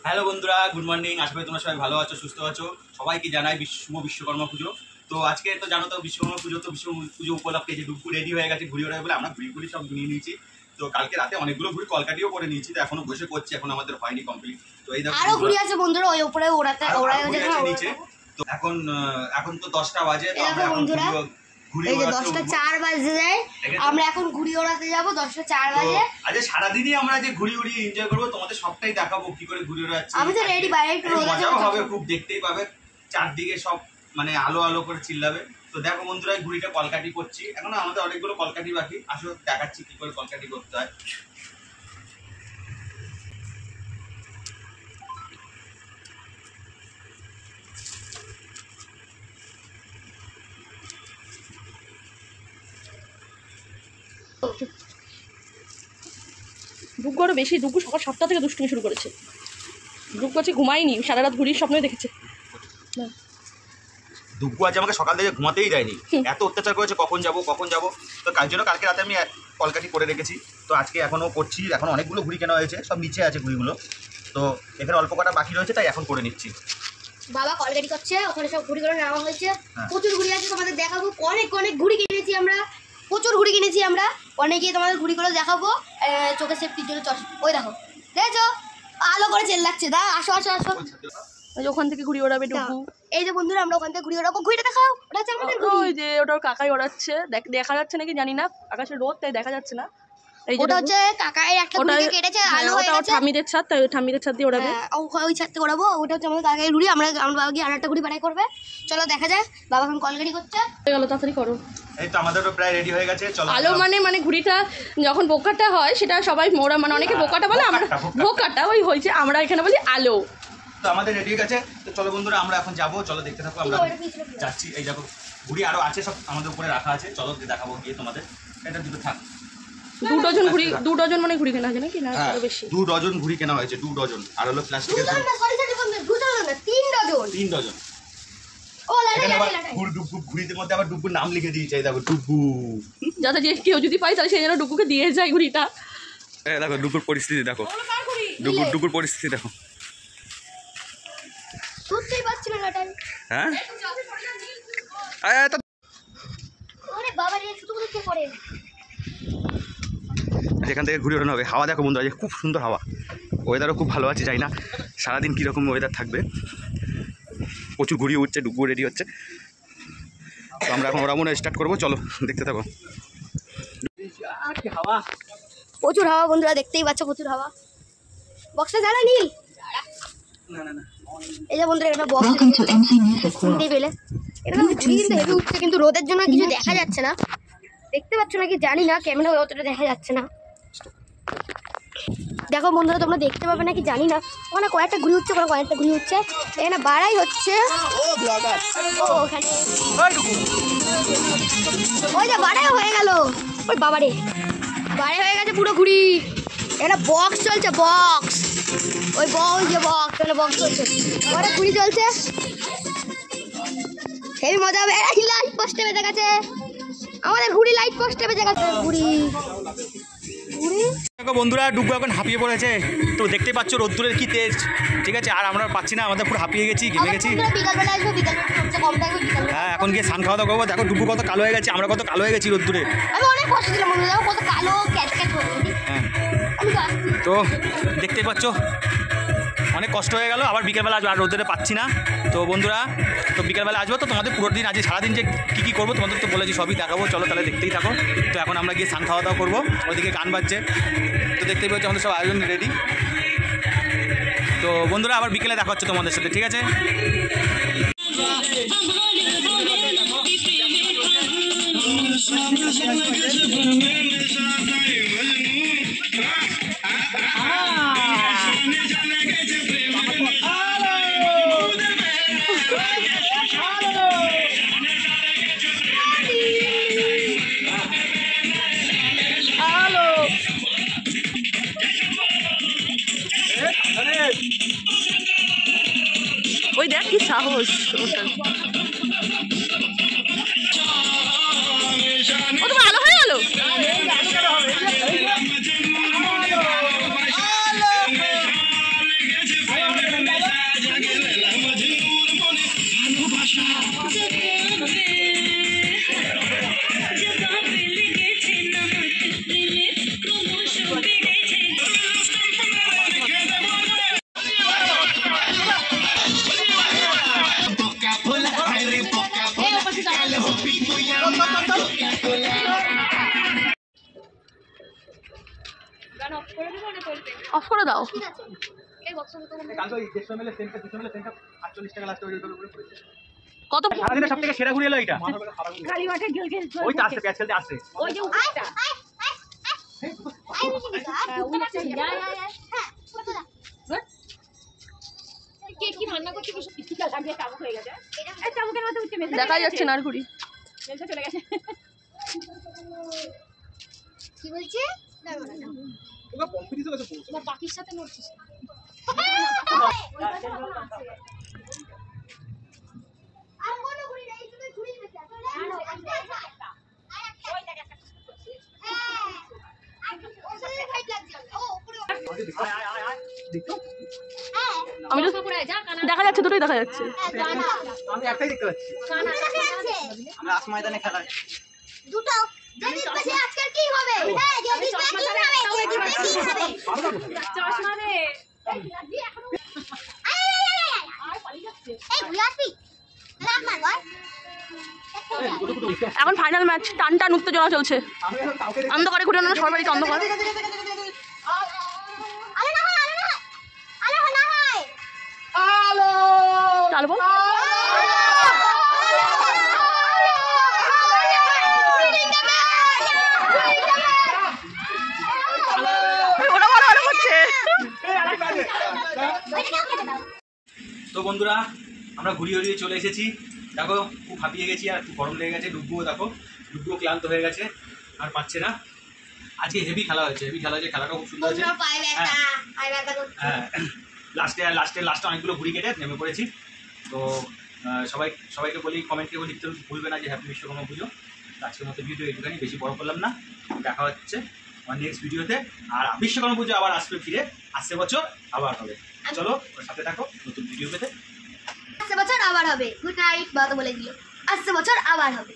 Hello বন্ধুরা, good morning. আশা করি তোমরা সবাই ভালো আছো, সুস্থ আছো। সবাইকে জানাই শুভ বিশ্বকর্মা পুজো। তো আজকে তো জানো তো বিশ্বকর্মা পুজো, তো বিশ্ব পুজো উপলক্ষে যে ডুবু রেডি হয়ে গেছে ঘুরি ওড়ায় বলে আমরা ঘুরি সব নিয়ে নিয়েছি। তো কালকে রাতে অনেকগুলো ঘুরি কলকাটিও করে নিয়েছি, তো এখনো বসে করছি, এখন আমাদের হয়নি কমপ্লিট। তো এই আরো ঘুরি আছে বন্ধুরা, ওই উপরে ওড়াতে নিচে। তো এখন তো 10টা বাজে, তো আমরা এখন এই যে 10টা 4 বাজে যায়, আমরা এখন ঘুরি ওড়াতে যাব 10টা 4 বাজে। আজ সারাদিনই আমরা যে ঘুরি উড়ি এনজয় করবো, তোমাদের সবটাই দেখাবো কি করে ঘুরি ওড়াচ্ছি। আমি তো রেডি, বাইরে একটু মজাও হবে, খুব দেখতেই পাবে, চারদিকে সব মানে আলো আলো করে চিল্লাবে। তো দেখো বন্ধুরা, ঘুড়িটা কলকাটি করছি, এখন আমাদের অনেকগুলো কলকাটি বাকি, আসো দেখাচ্ছি কি করে কলকাটি করতে হয়। ডুগু আরো বেশি, ডুগু সকাল 7টা থেকে দুষ্টুমি শুরু করেছে। ডুগু আছে ঘুমায়নি, সারা রাত ঘুরির স্বপ্নই দেখেছে। ডুগু আজ আমাকে সকাল থেকে ঘুমাতেই দেয়নি, এত অত্যাচার করেছে কখন যাব। তো কাল জন্য কালকে রাতে আমি কলকাটি করে রেখেছি, তো আজকে এখনও করছি। এখন অনেকগুলো ঘুড়ি কেনা হয়েছে, সব নিচে আছে ঘুড়িগুলো, তো এখানে অল্প কটা বাকি রয়েছে, তাই এখন করে নিচ্ছি। বাবা কলকাটি করছে, ওখানে সব ঘুড়িগুলো নেওয়া হয়েছে। প্রচুর ঘুড়ি আছে, তোমাদের দেখাবো। অনেক ঘুড়ি কিনেছি আমরা, প্রচুর ঘুড়ি কিনেছি আমরা, অনেকেই তোমাদের ঘুড়িগুলো দেখাবো। চোখে সেফটির জন্য ওই দেখো, দেখছো আলো করে চেল্লাচ্ছে। দা আসো। ওখান থেকে ঘুড়ি ওড়াবে ডুগু। এই যে বন্ধুরা, আমরা ওখান থেকে ঘুড়ি ওড়াবো। ঘুড়িটা দেখাও, ওটা হচ্ছে আমাদের ঘুড়ি। ওই যে ওটা কাকাই ওড়াচ্ছে, দেখা যাচ্ছে নাকি জানি না, আকাশে রোদ তাই দেখা যাচ্ছে না। ওটা হচ্ছে কাকাই একটা ঘুড়িকে কেটেছে, আলো হয়ে গেছে। ঠামিদের ছাদ, তাই ঠামিদের ছাদ দিয়ে ওড়াবে। ওই ছাদতে ওড়াবো। ওটা হচ্ছে আমাদের কাকাই ঘুড়ি। আমার বাবা গিয়ে আরেকটা ঘুড়ি বানাই করবে। চলো দেখা যায়। বাবা এখন কলকাটি করছে। হয়ে গেল, তাড়াতাড়ি করো। এই তো আমাদেরও প্রায় রেডি হয়ে গেছে। চলো। আলো মানে ঘুড়িটা যখন বোকাটা হয় সেটা সবাই মোড়া, মানে অনেকে বোকাটা বলে, আমরা বোকাটা ওই হয়েছে, আমরা এখানে বলি আলো। তো আমাদের রেডি হয়ে গেছে, তো চলো বন্ধুরা আমরা এখন যাবো। চলো দেখতে থাকো, আমরা যাচ্ছি। এই দেখো ঘুড়ি আরো আছে, সব আমাদের উপরে রাখা আছে, চলো দেখাবো গিয়ে তোমাদের। এটা দুটো থাক, 2 ডজন ঘুড়ি, 2 ডজন মানে ঘুড়ি কেনা হয়েছে নাকি না আরো বেশি? 2 ডজন ঘুড়ি কেনা হয়েছে, 2 ডজন। আর হলো প্লাস্টিকের 3 ডজন। ও ঘুড়ির মধ্যে আবার ডুগুর নাম লিখে দিয়েছে, দেখো ডুগু, যাতে যে কেউ যদি পাই তাহলে সেই জন্য ডুগুকে দিয়ে যায় ঘুড়িটা। দেখো ডুগুর পরিস্থিতি, দেখো ডুগুর পরিস্থিতি দেখো। বুঝতেই পারছি না লাটাই। হ্যাঁ আরে বাবা রে, শুধু কে পড়ে। যেখান থেকে ঘুরে ওড়ানো হবে। হাওয়া দেখো বন্ধুরা, খুব সুন্দর হাওয়া, ওয়েদারও খুব ভালো আছে। যাই না সারাদিন কীরকম ওয়েদার থাকবে। প্রচুর ঘুরিয়ে উঠছে, ডুগু রেডি হচ্ছে, তো আমরা এখন ওরা মনে স্টার্ট করবো। চলো দেখতে থাকো। প্রচুর হাওয়া বন্ধুরা, দেখতেই পাচ্ছ প্রচুর হাওয়া। বক্সটা জ্বালা নীল। এই যে বন্ধুরা, এটা বক্স শুনতেই পেলে, এটা কিন্তু হেভি উঠছে, কিন্তু রোদের জন্য কিছু দেখা যাচ্ছে না। দেখতে পাচ্ছ নাকি জানি না, ক্যামেরা অতটা দেখা যাচ্ছে না। দেখো বন্ধুরা, তোমরা দেখতে পাবে নাকি জানি না, ওখানে কয়েকটা ঘুরি উঠছে, ওখানে কয়েকটা ঘুরি উঠছে, এখানে বাড়াই হচ্ছে। ওই যে বাড়াই হয়ে গেল, ওই বাবারে বাড়াই হয়ে গেছে পুরো ঘুরি। এটা বক্স চলছে, বক্স, ওই যে বক্স, তাহলে বক্স চলছে, ওটা ঘুরি চলছে, হেভি মজা হবে। লাইট পোস্টে বেজে গেছে আমাদের ঘুড়ি, লাইট পোস্টে বেজে গেছে ঘুড়ি। দেখো বন্ধুরা, ডুগু এখন হাঁপিয়ে পড়েছে, তো দেখতে পাচ্ছ রোদ্দুরের কি তেজ, ঠিক আছে। আর আমরা পাচ্ছি না, আমাদের পুরো হাঁপিয়ে গেছি, ঘেমে গেছি। হ্যাঁ, এখন গিয়ে স্নান খাওয়া দাওয়া করবো। দেখো ডুগু কত কালো হয়ে গেছে, আমরা কত কালো হয়ে গেছি রোদ্দুরে। হ্যাঁ, তো দেখতেই পাচ্ছ অনেক কষ্ট হয়ে গেল। আবার বিকেলবেলা আসবো, আর রোদ্দুরে পাচ্ছি না। তো বন্ধুরা, তো বিকেলবেলা আসবো, তো তোমাদের পুরো দিন আজ সারাদিন যে কী করবো তোমাদের তো বলেছি, সবই দেখাবো। চলো তাহলে দেখতেই থাকো। তো এখন আমরা গিয়ে স্নান খাওয়া দাওয়া করবো, ওইদিকে গান বাজছে, তো দেখতেই পাচ্ছি আমাদের সব আয়োজন রেডি। তো বন্ধুরা, আবার বিকেলে দেখা হচ্ছে তোমাদের সাথে, ঠিক আছে। ওই দেখ কি সাহস, ও তো ভালো হয়ে গেল। এই বক্সের মতো কাল তো 150 ml সেন্টার 200 ml সেন্টার 48 টাকা লাস্ট ওই করে পড়েছে। কত সারাদিনে সব থেকে সেরা ঘুরে এলো এটা। খালি মাঠে গেল গেল ওই তো আসছে প্যাচ খেলতে আসছে। ওই যে উপরটা কে কি রান্না করছে কি স্টিকার লাগিয়ে চাবুক হয়ে গেছে এই চাবুকের মতো উঠে মেলে দেখা যাচ্ছে না আর ঘুড়ি মেলতে চলে গেছে কি বলছে ওটা কম্পিটিশন আছে পুরো। তোমার বাকির সাথে লড়ছিস আর কোনো ঘুরি নাই শুধু ঘুরি বেঁচে আছে আমি তো দেখা যাচ্ছে দুটোই দেখা যাচ্ছে আমি একটাই দেখতে পাচ্ছি। আমরা আস ময়দানে খেলা হয়। দুটো যদি বেশি আজকাল কি হবে হ্যাঁ যদি কি হবে যদি বেশি হবে চশমা রে এই ঘুরে আসবি রাখ মার বল এখন ফাইনাল ম্যাচ টান টান উত্তেজনা চলছে আমি এখন কাউকে অন্ধকারে ঘুরে না সবার বাড়িতে অন্ধকার আলো না হয় আলো না হয় চালবো ওটা বড় বড় হচ্ছে তো বন্ধুরা আমরা ঘুরিয়ে ঘুরিয়ে চলে এসেছি। দেখো খুব হাঁপিয়ে গেছি আর খুব গরম লেগে গেছে। ডুবুও দেখো ডুবুও ক্লান্ত হয়ে গেছে আর পাচ্ছে না। আজকে হেভি খেলা হয়েছে খেলাটা খুব সুন্দর হয়েছে। তোমরা পায়ে ব্যথা পায়ে ব্যথা করছে হ্যাঁ লাস্টে অনেকগুলো ঘুরি কেটে নেমে পড়েছি। তো সবাইকে বলি কমেন্টে লিখতে ভুলবে না যে হ্যাপি বিশ্বকর্মা পুজো। আজকের মতো ভিডিও একটুখানি বেশি বড় করলাম না। দেখা হচ্ছে আমার নেক্সট ভিডিওতে। আর বিশ্বকর্মা পুজো আবার আসবে ফিরে আসছে বছর আবার হবে। চলো ওর সাথে থাকো নতুন ভিডিও পেতে। আসছে বছর আবার হবে গুড নাইট বাবা তো বলে দিল আসছে বছর আবার হবে।